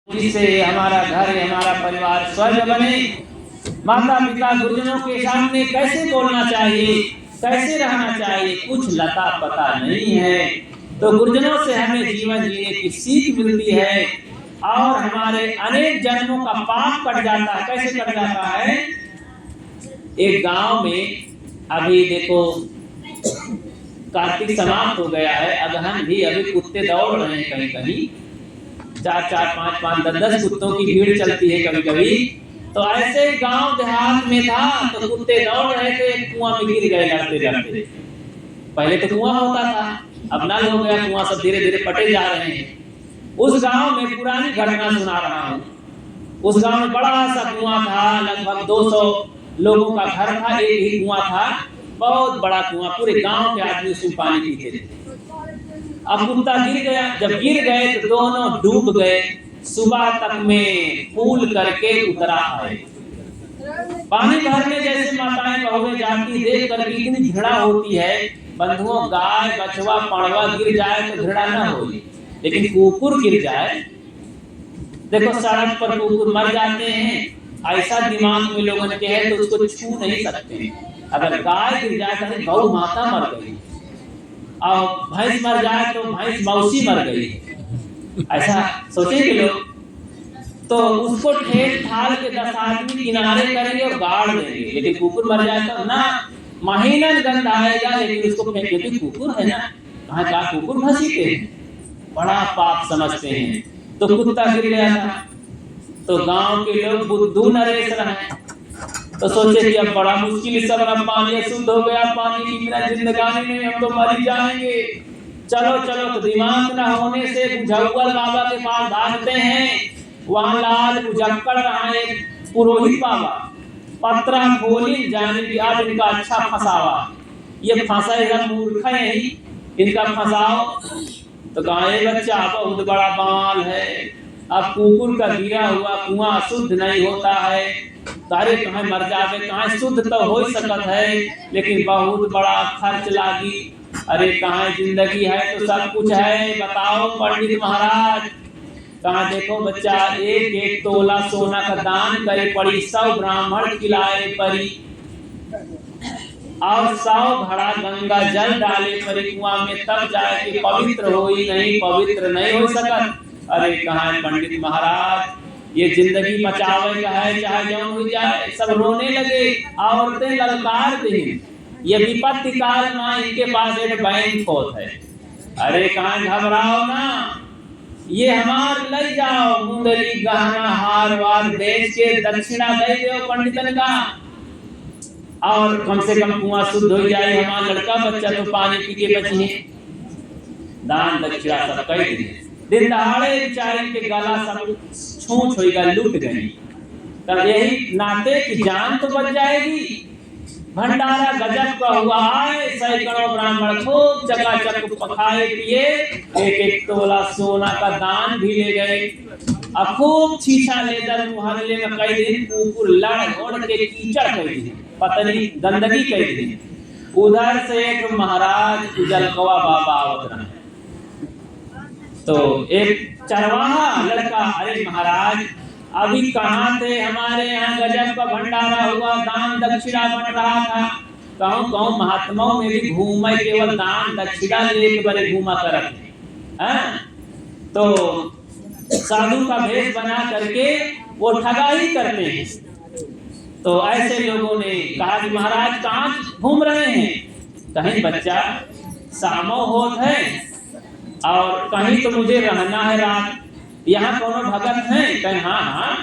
जिससे हमारा घर, हमारा परिवार स्वर्ग बने। माता पिता गुरुजनों के सामने कैसे बोलना चाहिए, कैसे रहना चाहिए, कुछ लता पता नहीं है। तो गुरुजनों से हमें जीवन जीने की सीख मिलती है और हमारे अनेक जन्मों का पाप कट जाता है। कैसे कट जाता है? एक गांव में अभी देखो कार्तिक समाप्त हो गया है, अगहन भी अभी कुत्ते दौड़ रहे हैं, कहीं कहीं 4-4, 5-5, 10-10 कुत्तों की भीड़ चलती है कभी कभी। तो ऐसे गांव देहात में था तो कुत्ते दौड़ रहे थे, कुआं में गिर गए लड़ते लड़ते। पहले तो कुआं होता था, अब नल हो गया, कुआं सब धीरे धीरे पटे जा रहे हैं। उस गांव में पुरानी घटना सुना रहा हूँ। उस गांव में बड़ा सा कुआं था, लगभग 200 लोगों का घर था, एक ही कुआं था, बहुत बड़ा कुआं, पूरे गांव के आदमी उसमें पानी पीते थे। अब कुत्ता गिर गया, जब गिर गए तो दोनों डूब गए। सुबह तक में फूल करके उतरा आए। पानी भरने जैसे माताएं बहुएं जाती, देख कर इतनी घृणा होती है। बंधुओं, गाय बछवा पड़वा गिर जाए तो घृणा न हो, लेकिन कुकुर गिर जाए, देखो सड़क पर कुकुर मर जाते हैं, ऐसा दिमाग में लोगों के है तो उसको छू नहीं सकते। अगर गाय गिर जाए तो गौ माता मर गई, और भैंस मर जाए तो भैंस मौसी मर गई, ऐसा सोचेंगे लोग। तो उसको ठेल ठाल के 10 आदमी किनारे करेंगे और गाड़ देंगे। लेकिन कुकुर मर जाए तो ना महीनन गंध आएगा, लेकिन उसको फेंक देते, कुकुर है ना, कहाँ का कुकुर घसीटे हैं, बड़ा पाप समझते हैं। तो कुत्ता गिर गया था, तो गांव के लोग बुद्धू नरेश रहे, तो सोचे कि अब बड़ा मुश्किल सब, पानी शुद्ध हो गया, पानी की बिना जिंदगानी में हम तो मर जाएंगे, चलो चलो। तो दिमाग न होने से बुझौल बाबा के पास भागते हैं। वहां लाल बुझक्कड़ रहा है पुरोहित बाबा, पत्रा खोली जाने की आज इनका अच्छा फंसावा, ये फंसा मूर्ख है ही, इनका फंसाओ। तो गाय बच्चा बहुत बड़ा बाल है, अब कुकुर का गिरा हुआ कुआं शुद्ध नहीं होता है, तारे कहाँ मर जावे, कहाँ शुद्ध तो हो ही सकत है, लेकिन बहुत बड़ा खर्च लागी। अरे कहाँ जिंदगी है तो सब कुछ है, बताओ पंडित महाराज। कहाँ देखो बच्चा, एक एक तोला सोना का दान करे पड़ी, 100 ब्राह्मण खिलाए परी, और 100 घड़ा गंगा जल डाले परी कुआं में, तब जाए कि पवित्र हो ही नहीं, पवित्र नहीं हो सकत। अरे कहाँ पंडित महाराज, ये जिंदगी बचावे का है, चाहे जो हो जाए। सब रोने लगे, औरतें ललकार दी, ये विपत्ति काल में इनके पास एक बैंक होत है। अरे कहाँ घबराओ ना, ये हमार ले जाओ, मुंदरी गहना हार वार देश के दक्षिणा दे दो पंडितन का, और कम से कम कुआं शुद्ध हो जाए, हमारा लड़का बच्चा तो पानी पी के बचे। दान दक्षिणा सब कर दिए। दिन दहाड़े बेचारे के गला सब छूछ होगा, लूट गई। तब यही नाते की जान तो बच जाएगी। भंडारा गजब का हुआ है, सैकड़ों ब्राह्मण खूब चकाचक पकाए पिए, एक एक तोला सोना का दान भी ले गए। अब खूब छीछा लेदर मुहल्ले में कई दिन कुकुर लड़ घोड़ के कीचड़ कई दिन, पतली गंदगी कई दिन। उधर से एक महाराज उजलकवा बाबा आवत रहे, तो एक चरवाहा लड़का, अरे महाराज अभी कहाँ थे, हमारे यहाँ गजब का भंडारा हुआ, दान दक्षिणा बन रहा था, कहूँ कहूँ महात्माओं में भी घूमे, केवल दान दक्षिणा लेके बड़े घूमा करते हैं। तो साधु का भेष बना करके वो ठगा ही करते हैं। तो ऐसे लोगों ने कहा कि महाराज कहाँ घूम रहे हैं, कहीं बच्चा सामो होत है और कहीं तो मुझे रहना है रात, यहाँ कोनो भगत है? कहीं हाँ हाँ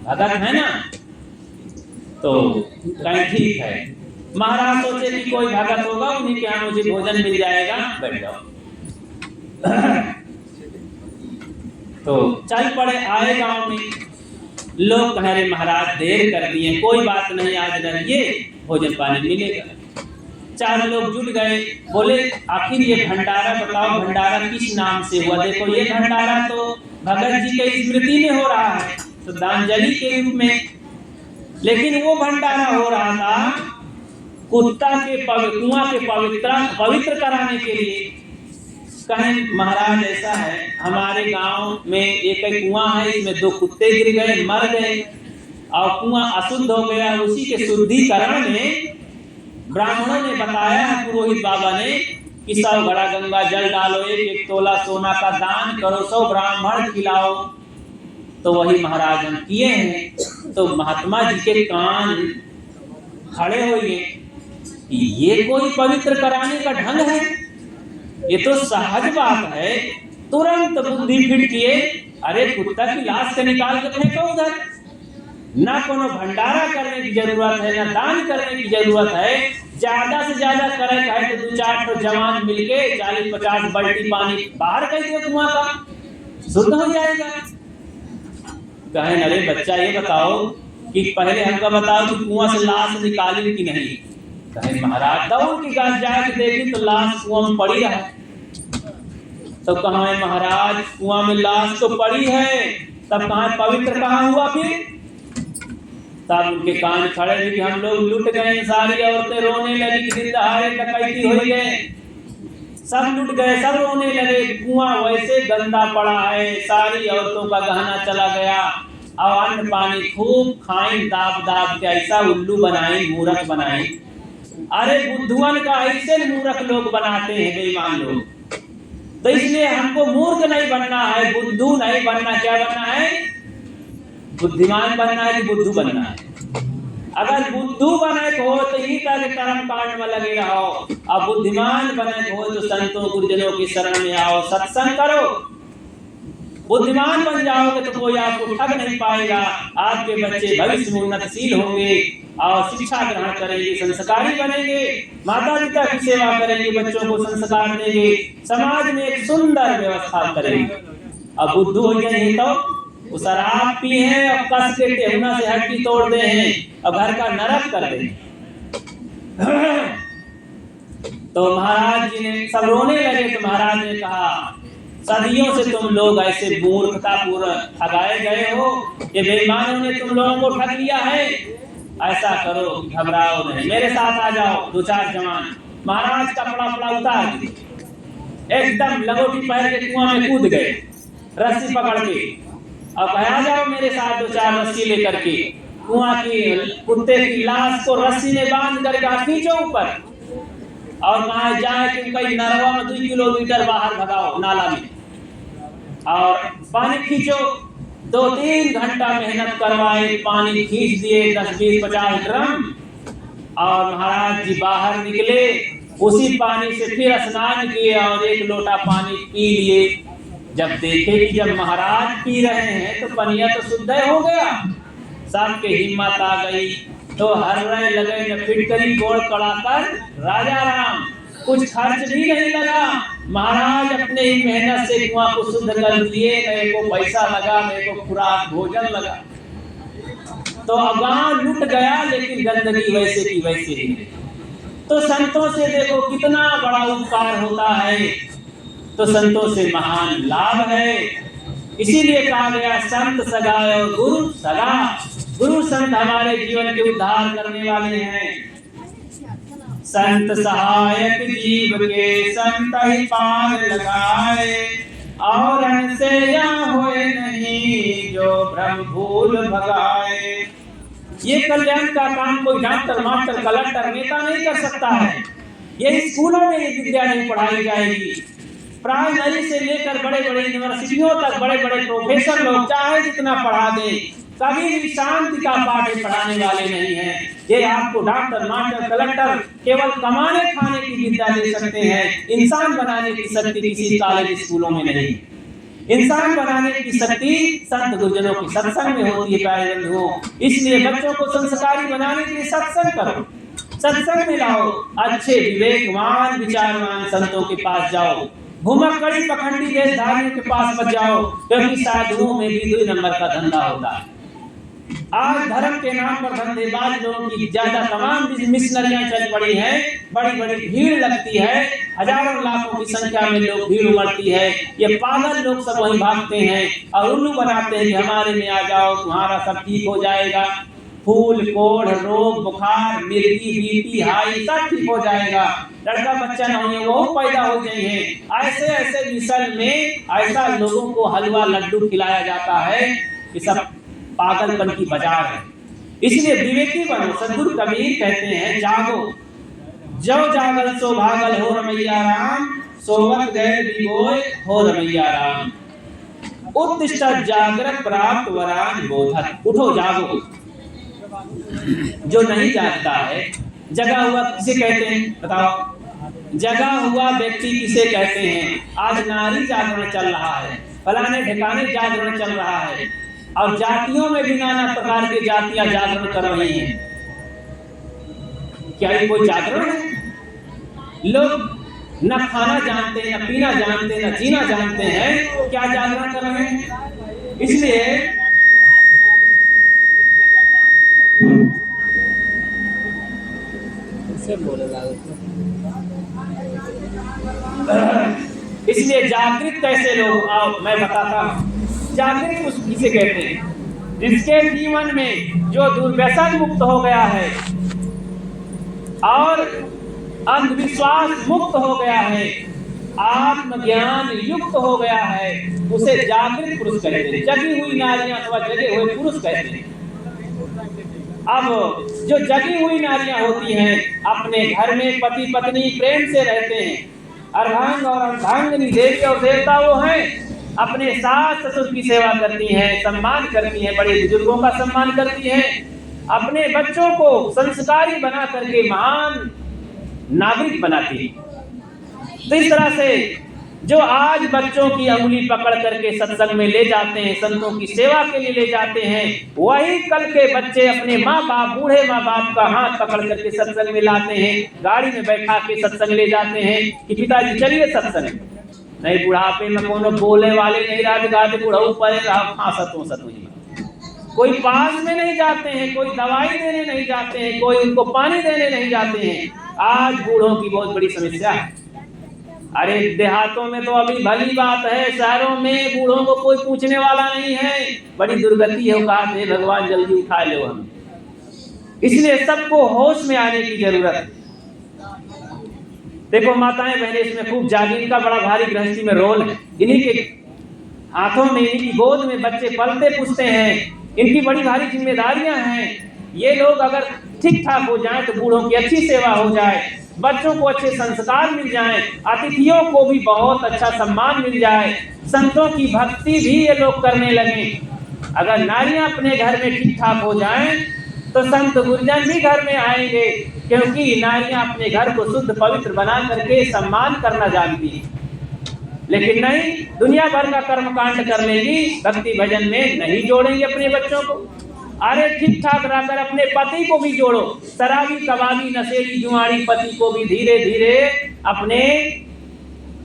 भगत है ना, तो कहीं ठीक है। महाराज सोचे कि कोई भगत होगा, उन्हीं के यहाँ मुझे भोजन मिल जाएगा, बैठ जाओ। तो चल पड़े, आए गांव में। लोग कह रहे महाराज देर कर दिए, कोई बात नहीं, आज रहिए, भोजन पानी मिलेगा। 4 लोग जुट गए, बोले आखिर ये भंडारा बताओ, भंडारा किस नाम से हुआ? देखो ये भंडारा तो भगत जी के स्मृति में हो रहा है, श्रद्धांजलि के रूप में, लेकिन वो भंडारा हो रहा था कुत्ता के कुआं के पवित्र कराने के लिए। कहें महाराज ऐसा है, हमारे गांव में एक कुआं है, इसमें 2 कुत्ते गिर गए, मर गए और कुआं अशुद्ध हो गया। उसी के शुद्धिकरण में ब्राह्मणों ने बताया है, पुरोहित बाबा ने, कि 100 घड़ा गंगा जल डालो, 1 तोला सोना का दान करो, 100 ब्राह्मण खिलाओ। तो वही महाराज हम किए हैं। तो महात्मा जी के कान खड़े हुए, ये कोई पवित्र कराने का ढंग है? ये तो सहज बात है। तुरंत बुद्धि फिट किए, अरे कुत्ता की लाश के निकाल के फेंको उधर। ना कोनो भंडारा करने की जरूरत है, ना दान करने की जरूरत है। ज्यादा से ज्यादा करे है तो 2-4 तो जवान मिलके 40-50 बाल्टी पानी बाहर कर दिया, कुआं का शुद्ध हो जाएगा। कहे अरे बच्चा ये बताओ कि पहले हमको बताओ कि कुआं से लाश निकाली कि नहीं। कहे महाराज दौड़ की गाज जाके देखी तो लाश कुआं में पड़ी है। तो कहा है महाराज कुआं में लाश तो पड़ी है, तब कहा पवित्र कहाँ हुआ फिर? तब उनके कान खड़े थे कि हम लोग लुट गए, सारी औरतें रोने लगी, दिन दहाड़े डकैती हो गए, सब लुट गए, सब रोने लगे। कुआं वैसे गंदा पड़ा है, सारी औरतों का गहना चला गया और अन्न पानी खूब खाएं, दाब दाब के ऐसा उल्लू बनाए, मूर्ख बनाए। अरे बुद्धुअन का ऐसे मूर्ख लोग बनाते हैं, बेईमान लोग। तो इसलिए हमको मूर्ख नहीं बनना है, बुद्धू नहीं बनना। क्या बनना है? बुद्धिमान बनना है कि बुद्धू बनना है? अगर बुद्धू बने को हो तो ही कर्म कांड में लगे रहो, और बुद्धिमान बने को हो तो संतों गुरुजनों की शरण में आओ, सत्संग करो। बुद्धिमान बन जाओगे तो कोई आपको ठग नहीं पाएगा। आपके बच्चे भविष्य में उन्नतशील होंगे और शिक्षा ग्रहण करेंगे, संस्कारी बनेंगे, माता पिता की सेवा करेंगे, बच्चों को संस्कार देंगे, समाज में एक सुंदर व्यवस्था करेंगे। अब बुद्धू हो जाए तो शराब पी है और कस के टेहुना से हड्डी तोड़ दे हैं और घर का नरक कर दे। तो महाराज जी ने सब रोने लगे। तो महाराज ने कहा सदियों से तुम लोग ऐसे मूर्खतापूर्ण ठगाए गए हो, ये बेईमानों ने तुम लोगों को ठग लिया है। ऐसा करो, घबराओ नहीं, मेरे साथ आ जाओ। 2-4 जवान महाराज कपड़ा पड़ा उतार दिए, एकदम लगोटी पहन के कुआं में कूद गए, रस्सी पकड़ के। अब आ जाओ मेरे साथ, 2-4 रस्सी लेकर के कुआं की कुत्ते की लाश को रस्सी में बांध करके खींचो ऊपर, और वहां जाए कि कहीं नरवा में 2 किलोमीटर बाहर भगाओ नाला में, और पानी खींचो। 2-3 घंटा मेहनत करवाए, पानी खींच दिए 10-20-50 ड्रम, और महाराज जी बाहर निकले, उसी पानी से फिर स्नान किए और 1 लोटा पानी पी लिए। जब देखे कि जब महाराज पी रहे हैं तो पनिया तो शुद्ध हो गया, सबके हिम्मत आ गई। तो हर रहे लगे न फिटकरी गोड़ कड़ाकर राजा राम, कुछ खर्च भी नहीं लगा। महाराज अपने ही मेहनत से कुआं को शुद्ध कर दिए, न को पैसा लगा, न को खुराक भोजन लगा। तो गांव लुट गया, लेकिन गंदगी वैसे की वैसे ही। तो संतों से देखो कितना बड़ा उपकार होता है, तो संतों से महान लाभ है। इसीलिए कहा गया संत सगाए और गुरु सगा। गुरु संत हमारे जीवन के उद्धार करने वाले हैं। संत सहायक जीव के संत ही पार लगाए, और अनसे या होए नहीं जो भ्रम भूल भगाए। ये कल्याण का काम कोई डॉक्टर, मास्टर, कलेक्टर, नेता नहीं कर सकता है। ये स्कूलों में ये विद्या नहीं पढ़ाई जाएगी। प्राइमरी से लेकर बड़े बड़े यूनिवर्सिटियों तक बड़े बड़े प्रोफेसर लोग चाहे जितना पढ़ा दे, कभी भी शांति का पाठ पढ़ाने वाले नहीं हैं। ये आपको डॉक्टर, मास्टर, कलेक्टर केवल कमाने खाने की विद्या दे सकते हैं। इंसान बनाने की शक्ति किसी कॉलेज स्कूलों में नहीं। इंसान बनाने की शक्ति संत गुरुजनों की सत्संग में होती है प्यारे बंधुओं। इसलिए बच्चों को संस्कारी बनाने के लिए सत्संग करो, सत्संग में लाओ, अच्छे विवेकवान विचारवान संतों के पास जाओ। घुमक्कड़ी पखंडी देशधारियों के पास मत जाओ, क्योंकि साधुओं में भी 2 नंबर का धंधा होता है। आज धर्म के नाम पर धंधेबाज लोगों की ज्यादा तमाम मिशनरियां चल पड़ी हैं, बड़ी बड़ी भीड़ लगती है, हजारों लाखों की संख्या में लोग भीड़ उमड़ती है। ये पागल लोग सब वहीं भागते हैं और उल्लू बनाते हैं कि हमारे में आ जाओ, तुम्हारा सब ठीक हो जाएगा। फूल कोढ़ रोग बुखार मिर्गी बीपी हाई सब ठीक हो जाएगा। लड़का बच्चा नहीं है वो पैदा हो जाइए। ऐसे ऐसे मिसल में ऐसा लोगों को हलवा लड्डू खिलाया जाता है कि सब पागलपन की बाजार है। इसलिए विवेकी बनो। सद्गुरु कबीर कहते हैं जागो जो जागल सो भागल हो रमैया राम, सोवत गए बिगोय हो रमैया राम। उत्तिष्ठ जागृत प्राप्त वरान बोधक। उठो जागो। जो नहीं जागता है, जगा हुआ किसे कहते हैं बताओ? जगा हुआ व्यक्ति किसे कहते हैं? आज नारी जागरण चल रहा है, फलाने ठिकाने जागरण चल रहा है, और जातियों में भी नाना प्रकार की जातियां जागरण कर रही हैं। क्या ये कोई जागरण है? लोग न खाना जानते हैं, न पीना जानते हैं, न जीना जानते हैं, क्या जागरण कर रहे हैं? इसलिए जागृत कैसे लोग आओ मैं बताता हूं। जागृत उस किसे कहते हैं? जिसके जीवन में जो दुर्व्यसन मुक्त हो गया है और अंधविश्वास मुक्त हो गया है, आत्मज्ञान युक्त हो गया है, उसे जागृत पुरुष कहते हैं। जगी हुई नारियां अथवा जगे हुए पुरुष कहते हैं। अब जो जगी हुई नारियां होती हैं अपने घर में पति पत्नी प्रेम से रहते हैं, अर्धांग और अर्धांगिनी देवी और देवता वो हैं, अपने सास ससुर की सेवा करती हैं, सम्मान करती हैं, बड़े बुजुर्गों का सम्मान करती हैं, अपने बच्चों को संस्कारी बना करके महान नागरिक बनाती है। तो इस तरह से जो आज बच्चों की अंगुली पकड़ करके सत्संग में ले जाते हैं, संतों की सेवा के लिए ले जाते हैं, वही कल के बच्चे अपने माँ बाप बूढ़े माँ बाप का हाथ पकड़ करके सत्संग में लाते हैं, गाड़ी में बैठा के सत्संग ले जाते हैं कि पिताजी चलिए सत्संग। नहीं, बुढ़ापे में कोनो बोले वाले नहीं रहते, गाते बुढ़ऊ परे हाँ सतों सतों। कोई पास में नहीं जाते हैं, कोई दवाई देने नहीं जाते हैं, कोई उनको पानी देने नहीं जाते हैं। आज बूढ़ों की बहुत बड़ी समस्या है। अरे देहातों में तो अभी भली बात है, शहरों में बूढ़ों को कोई पूछने वाला नहीं है। बड़ी दुर्गति है, कहा थे भगवान जल्दी उठा लो हम। इसलिए सबको होश में आने की जरूरत है। देखो माताएं बहनें, इसमें खूब जागीर का बड़ा भारी गृहस्थी में रोल है। इन्हीं के हाथों में, इन्हीं की गोद में बच्चे पलते पुसते हैं, इनकी बड़ी भारी जिम्मेदारियां हैं। ये लोग अगर ठीक ठाक हो जाएं तो बूढ़ों की अच्छी सेवा हो जाए, बच्चों को अच्छे संस्कार मिल जाएं, अतिथियों को भी बहुत अच्छा सम्मान मिल जाए, संतों की भक्ति भी ये लोग करने लगें। अगर नारियां अपने घर में ठीक ठाक हो जाएं तो संत गुरुजन भी घर में आएंगे, क्योंकि नारियां अपने घर को शुद्ध पवित्र बना करके सम्मान करना जानती हैं। लेकिन नहीं, दुनिया भर का कर्मकांड कर लेंगी, भक्ति भजन में नहीं जोड़ेंगे अपने बच्चों को। अरे ठीक ठाक रहकर अपने पति को भी जोड़ो। शराबी कबाबी नशेड़ी जुआड़ी पति को भी धीरे धीरे अपने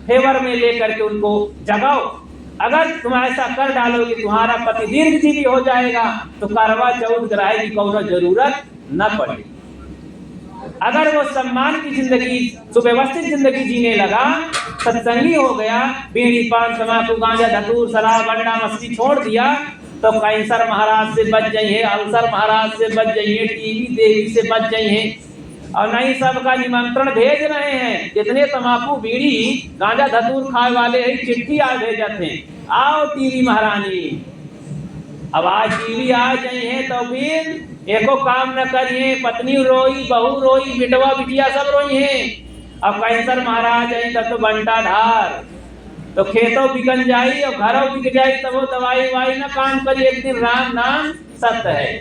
फेवर में लेकर के उनको जगाओ। अगर तुम ऐसा कर डालोगे तुम्हारा पति दीर्घजीवी हो जाएगा, तो करवा चौथ कराए की कोनो जरूरत न पड़ेगी। अगर वो सम्मान की जिंदगी, सुव्यवस्थित जिंदगी जीने लगा, सत्संगी हो गया, बीड़ी पान तंबाकू गांजा धतूर शराब अड्डा मस्ती छोड़ दिया, तो कैंसर महाराज से बच जाइए, अल्सर महाराज से बच जाइए, टीबी देवी से बच जाइए। और नहीं, सबका निमंत्रण भेज रहे हैं। जितने तंबाकू बीड़ी गांजा धतूर खाए वाले हैं, चिट्ठी आज भेजते हैं, आओ टीवी महारानी। अब आज टीवी आ जाइए तो फिर एको काम न करिए, पत्नी रोई, बहू रोई, बिटवा बिटिया सब रोई हैं। अब कैंसर महाराज है तो बंटा धार, तो खेतों बिकन जाई और घरों बिक जाई, तब वो दवाई वाई ना काम करिए। एक दिन राम नाम सत्य है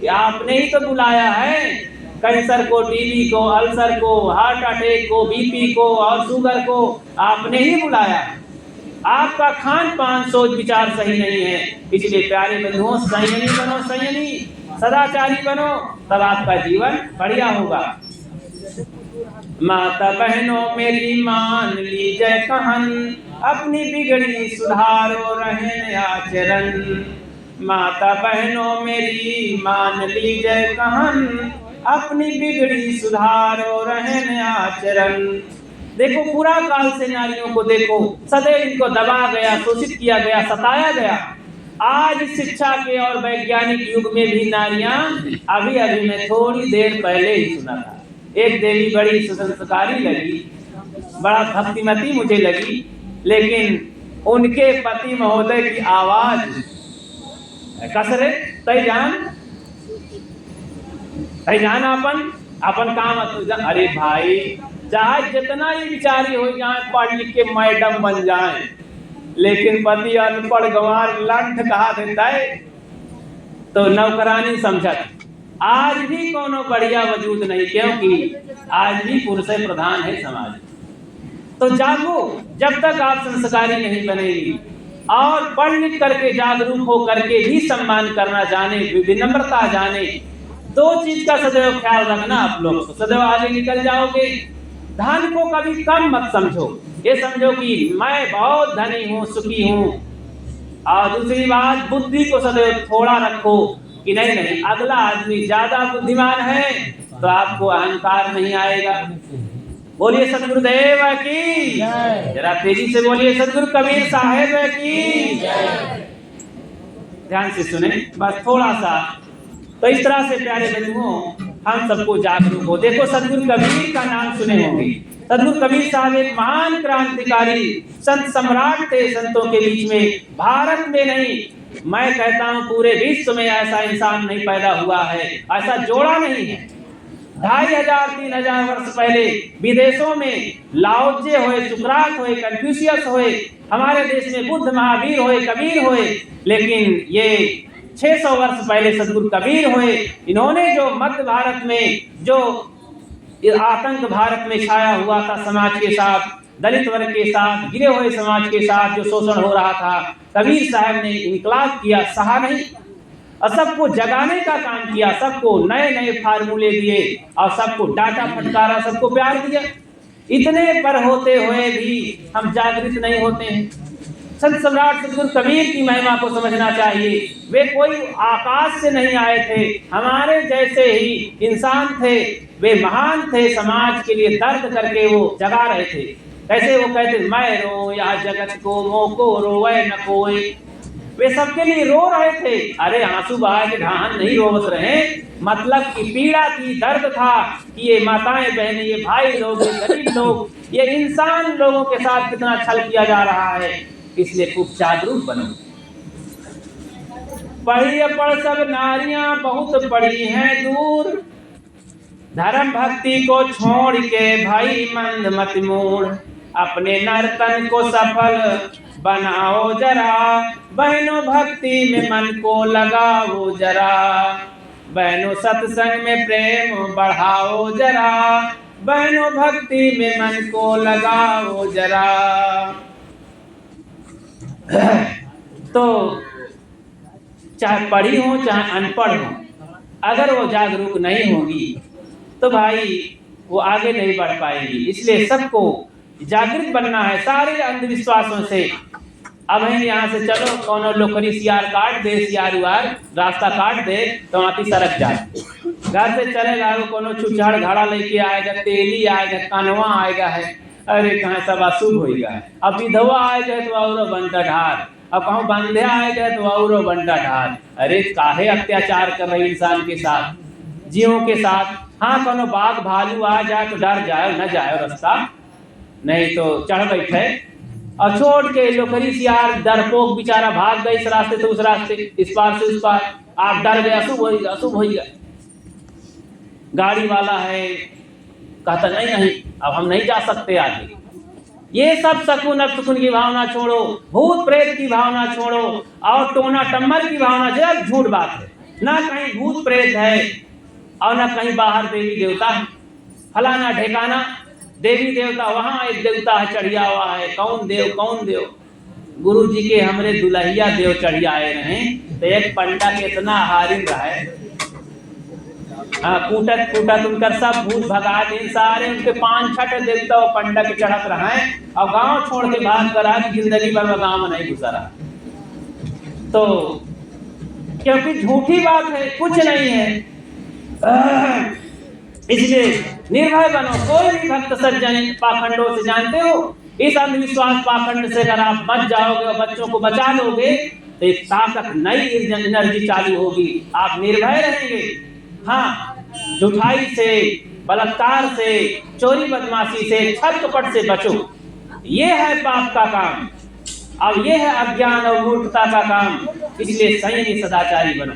कि आपने ही तो बुलाया है कैंसर को, टीबी को, अल्सर को, हार्ट अटैक को, बीपी को और शुगर को आपने ही बुलाया। आपका खान पान सोच विचार सही नहीं है। इसलिए प्यारे बंधुओं, संयमी बनो, संयमी सदाचारी बनो, तब आपका जीवन बढ़िया होगा। माता बहनों मेरी मान लीजिए कहन, अपनी बिगड़ी सुधारो रहन आचरण। माता बहनों मेरी मान लीजिए कहन, अपनी बिगड़ी सुधारो रहन आचरण। देखो पूरा काल से नारियों को देखो, सदैव इनको दबा गया, शोषित किया गया, सताया गया। आज शिक्षा के और वैज्ञानिक युग में भी नारियां, अभी अभी मैं थोड़ी देर पहले ही सुना था, एक देवी बड़ी सुसंस्कारी लगी, बड़ा भक्तिमती मुझे लगी, लेकिन उनके पति महोदय की आवाज कसरे तय जान अपन काम। अरे भाई, चाहे जितना ही विचारी हो जाए, पढ़ लिख के मैडम बन जाए, लेकिन पति अनपढ़ गंवार लंठ कहा देता है तो नौकरानी समझत। आज भी कोनो बढ़िया वजूद नहीं, क्योंकि आज भी पुरुष प्रधान है समाज। तो जागो, जब तक आप संस्कारी नहीं बनेगी और पढ़ लिख करके जागरूक हो करके भी सम्मान करना जाने, विनम्रता जाने, दो चीज का सदैव ख्याल रखना आप लोग, तो सदैव आगे निकल जाओगे। धन को कभी कम मत समझो, ये समझो कि मैं बहुत धनी हूँ, सुखी हूँ। और दूसरी बात, बुद्धि को सदैव थोड़ा रखो कि नहीं अगला आदमी ज्यादा बुद्धिमान है तो आपको अहंकार नहीं आएगा। बोलिए सतगुरुदेव की, जरा तेजी से बोलिए सतगुरु कबीर साहेब की। ध्यान से सुने बस थोड़ा सा। तो इस तरह से प्यारे बंधुओं, हम सबको जागरूक हो। देखो, सतगुरु कबीर का नाम सुने होंगे। सतगुरु कबीर साहब एक महान क्रांतिकारी संत सम्राट थे। संतों के बीच में, भारत में नहीं, मैं कहता हूँ पूरे विश्व में ऐसा इंसान नहीं पैदा हुआ है, ऐसा जोड़ा नहीं है। 2500-3000 वर्ष पहले विदेशों में लाओजे होए, सुकरात होए, कन्फ्यूशियस होए, हमारे देश में बुद्ध, महावीर होए, कबीर होए, लेकिन ये 600 वर्ष पहले सतगुरु कबीर हुए। इन्होंने जो मध्य भारत में जो आतंक भारत में छाया हुआ था, समाज के साथ, दलित वर्ग के साथ, गिरे हुए समाज के साथ जो शोषण हो रहा था, कबीर साहब ने इनकलाब किया, सहा नहीं, और सबको जगाने का काम किया, सबको नए नए फार्मूले दिए और सबको डांटा फटकारा, सबको प्यार दिया। इतने पर होते हुए भी हम जागृत नहीं होते हैं। संत सम्राट सतगुरु कबीर की महिमा को समझना चाहिए। वे कोई आकाश से नहीं आए थे, हमारे जैसे ही इंसान थे। वे महान थे, समाज के लिए दर्द करके वो जगा रहे थे। कैसे वो कहते, मैं रो या जगत को मोको रोवे न कोई। वे सबके लिए रो रहे थे। अरे आंसू बहा के ढाहन नहीं रोवत रहे, मतलब की पीड़ा थी, दर्द था कि ये माताएं बहनें, ये भाई लोग, ये गरीब लोग, ये इंसान लोगों के साथ कितना छल किया जा रहा है। इसलिए खूब जागरूक बनो। पढ़ी पढ़ सब नारियां बहुत पड़ी हैं दूर, धर्म भक्ति को छोड़ के भाई मंद मत मोड़। अपने नर्तन को सफल बनाओ जरा, बहनों भक्ति में मन को लगाओ जरा। बहनों सत्संग में प्रेम बढ़ाओ जरा, बहनों भक्ति में मन को लगाओ जरा। तो चाहे पढ़ी हो चाहे अनपढ़ हो, अगर वो जागरूक नहीं होगी तो भाई वो आगे नहीं बढ़ पाएगी। इसलिए सबको जागृत बनना है सारे अंधविश्वासों से। अब हम यहाँ से चलो, कोनो लोकरी सियार काट दे, सियार उयार रास्ता काट दे तो आती सड़क जाए। घर से चले लागो, कोनो छुछाड़ घड़ा लेके आएगा, तेली आएगा, कानवा आएगा है, अरे कहाँ सब अशुभ होगा। अब विधवा आए गए तो औरो बंटा ढार, अब कहूँ बंध्या आए गए तो औरो बंटा ढार। अरे काहे अत्याचार कर रहे इंसान के साथ, जीवों के साथ। हाँ, कोनो बाघ भालू आ जाए तो डर जाए, न जाए रास्ता, नहीं तो चढ़ बैठे और छोड़ के लोकरी सियार डरपोक बेचारा भाग गए इस रास्ते से उस रास्ते, इस पार से उस पार। आप डर गए, अशुभ हो गया। गाड़ी वाला है, कहता नहीं अब हम नहीं जा सकते आगे। ये सब सकून अपसुकून की भावना छोड़ो, भूत प्रेत की भावना छोड़ो और टोना टम्बर की भावना, जरा झूठ बात है। ना कहीं भूत प्रेत है और ना कहीं बाहर देवी देवता है। फलाना ठिकाना देवी देवता, वहां एक देवता है चढ़िया हुआ है। कौन देव? गुरु जी के हमरे दुल्हिया देव चढ़िया आए रहे, तो एक पंडा के इतना हारिन रहा है, कूटत उनकर सब भूत भगा दिन सारे उनके 5-6 देवता और पंडा के चढ़त रहा है और गांव छोड़ के भाग करा कि जिंदगी भर गांव में नहीं गुजरा। तो क्योंकि झूठी बात है, कुछ नहीं है। इसलिए निर्भय बनो। कोई भी भक्त सज्जन पाखंडों से, जानते हो, इस अंधविश्वास पाखंड से अगर आप बच जाओगे और बच्चों को बचा लोगे तो एक ताकत, नई एनर्जी चालू होगी, आप निर्भय रहेंगे। हाँ, जुठाई से, बलात्कार से, चोरी बदमाशी से, छल कपट से बचो। ये है पाप का काम, अब ये है अज्ञान और मूर्खता का काम। इसलिए संयमी सदाचारी बनो।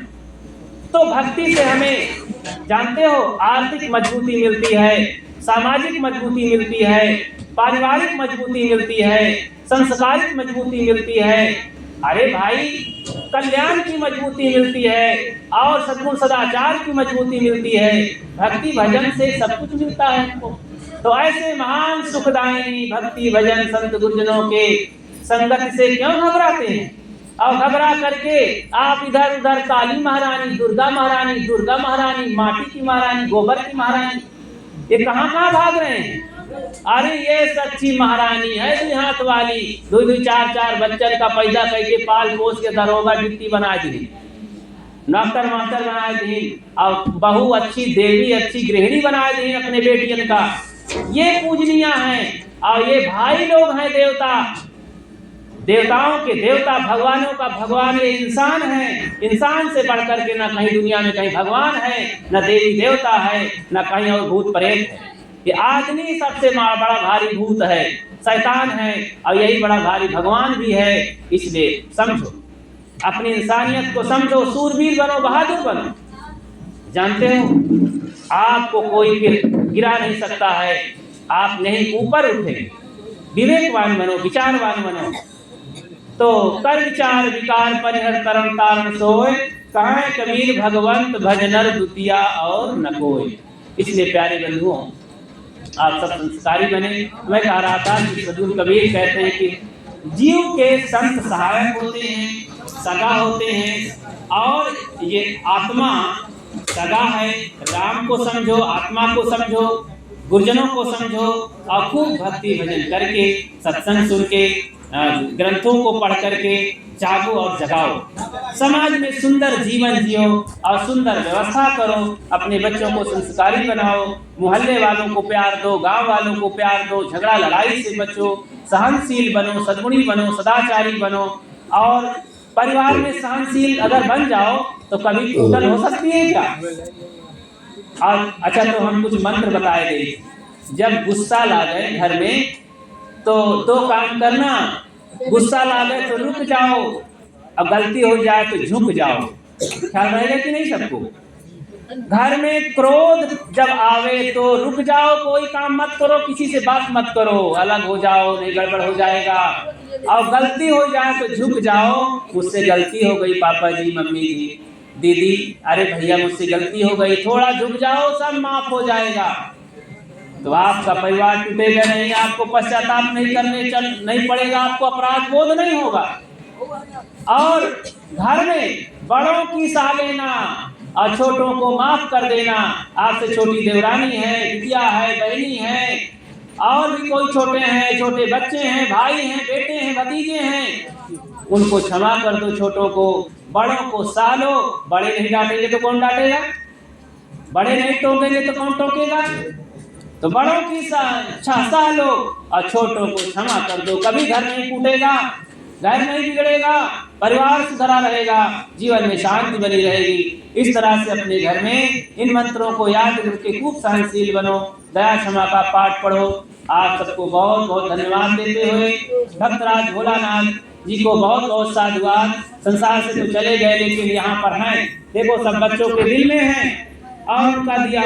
तो भक्ति से हमें जानते हो आर्थिक मजबूती मिलती है, सामाजिक मजबूती मिलती है, पारिवारिक मजबूती मिलती है, संस्कारिक मजबूती मिलती है, अरे भाई कल्याण की मजबूती मिलती है, और सद्गुण सदाचार की मजबूती मिलती है। भक्ति भजन से सब कुछ मिलता है हमको। तो ऐसे महान सुखदायिनी भक्ति भजन संत गुरुजनों के संगत से क्यों घबराते हैं? और घबरा करके आप इधर उधर काली महारानी, दुर्गा महारानी, माटी की महारानी, गोबर की महारानी, ये कहाँ भाग रहे हैं? अरे ये सच्ची महारानी है, 2 हाथ वाली, 2 4 बच्चन का पैदा करके पाल पोस के दरोगा डिप्टी बना दी, डॉक्टर मास्टर बना दी, और बहू अच्छी देवी, अच्छी गृहिणी बना दी अपने बेटियन का। ये पूजनिया हैं, और ये भाई लोग हैं देवता, देवताओं के देवता, भगवानों का भगवान ये इंसान है। इंसान से बढ़कर के ना कहीं दुनिया में कहीं भगवान है, न देवी देवता है, न कहीं और भूत प्रेत है। ये आदमी सबसे बड़ा भारी भूत है, शैतान है, और यही बड़ा भारी भगवान भी है। इसलिए समझो, अपनी इंसानियत को समझो, सूरवीर बनो, बहादुर बनो। जानते हो आपको कोई गिरा नहीं सकता है, आप नहीं ऊपर उठे। विवेकवान बनो, विचारवान बनो। तो कर विचार विकार परिहर तरम तारण सोय, कहाँ कबीर भगवंत भजनर द्वितीया और न कोई। इसलिए प्यारे बंधुओं, आप सब संस्कारी बने। मैं कह रहा था कि सद्गुरु कबीर कहते हैं कि जीव के संत सहायक होते हैं, सगा होते हैं, और ये आत्मा सगा है। राम को समझो, आत्मा को समझो, गुरुजनों को समझो, और खूब भक्ति भजन करके, सत्संग सुन के, ग्रंथों को पढ़ करके जागो और जगाओ। समाज में सुंदर जीवन जियो और सुंदर व्यवस्था करो। अपने बच्चों को संस्कारी बनाओ, मोहल्ले वालों को प्यार दो, गांव वालों को प्यार दो, झगड़ा लड़ाई से बचो, सहनशील बनो, सद्गुणी बनो, सदाचारी बनो। और परिवार में सहनशील अगर बन जाओ तो कभी टूटल हो सकती है क्या? और अच्छा, तो हम कुछ मंत्र बताए गए। जब गुस्सा ला गए घर में तो 2 काम करना, गुस्सा ला गए तो रुक जाओ, अब गलती हो जाए तो झुक जाओ। ख्याल रहेगा कि नहीं सबको? घर में क्रोध जब आवे तो रुक जाओ, कोई काम मत करो, किसी से बात मत करो, अलग हो जाओ, नहीं गड़बड़ हो जाएगा। और गलती हो जाए तो झुक जाओ, मुझसे गलती हो गई पापा जी, मम्मी जी, दीदी, अरे भैया मुझसे गलती हो गई, थोड़ा झुक जाओ, सब माफ हो जाएगा। तो आपका परिवार टूटेगा नहीं, आपको पश्चाताप नहीं पड़ेगा, आपको अपराध बोध नहीं होगा। और घर में बड़ों की सलाह लेना और छोटों को माफ कर देना। आपसे छोटी देवरानी है, बिटिया है, बहनी है, और भी कोई छोटे हैं, छोटे बच्चे हैं, भाई हैं, बेटे हैं, भतीजे हैं, उनको क्षमा कर दो। छोटों को, बड़ों को सालो। बड़े नहीं डांटेंगे तो कौन डांटेगा? बड़े नहीं टोकेंगे तो कौन टोकेगा? तो बड़ों की सलाह लो और छोटों को क्षमा कर दो। कभी घर नहीं टूटेगा, घर नहीं बिगड़ेगा, परिवार सुधरा रहेगा, जीवन में शांति बनी रहेगी। इस तरह से अपने घर में इन मंत्रों को याद करके खूब सहनशील बनो, दया क्षमा का पाठ पढ़ो। आप सबको बहुत बहुत धन्यवाद देते हुए भक्तराज भोलानाथ जी को बहुत बहुत साधुवाद। संसार से तो चले गए, लेकिन यहाँ पर हैं, देखो सब बच्चों के दिल में हैं, और उनका दिया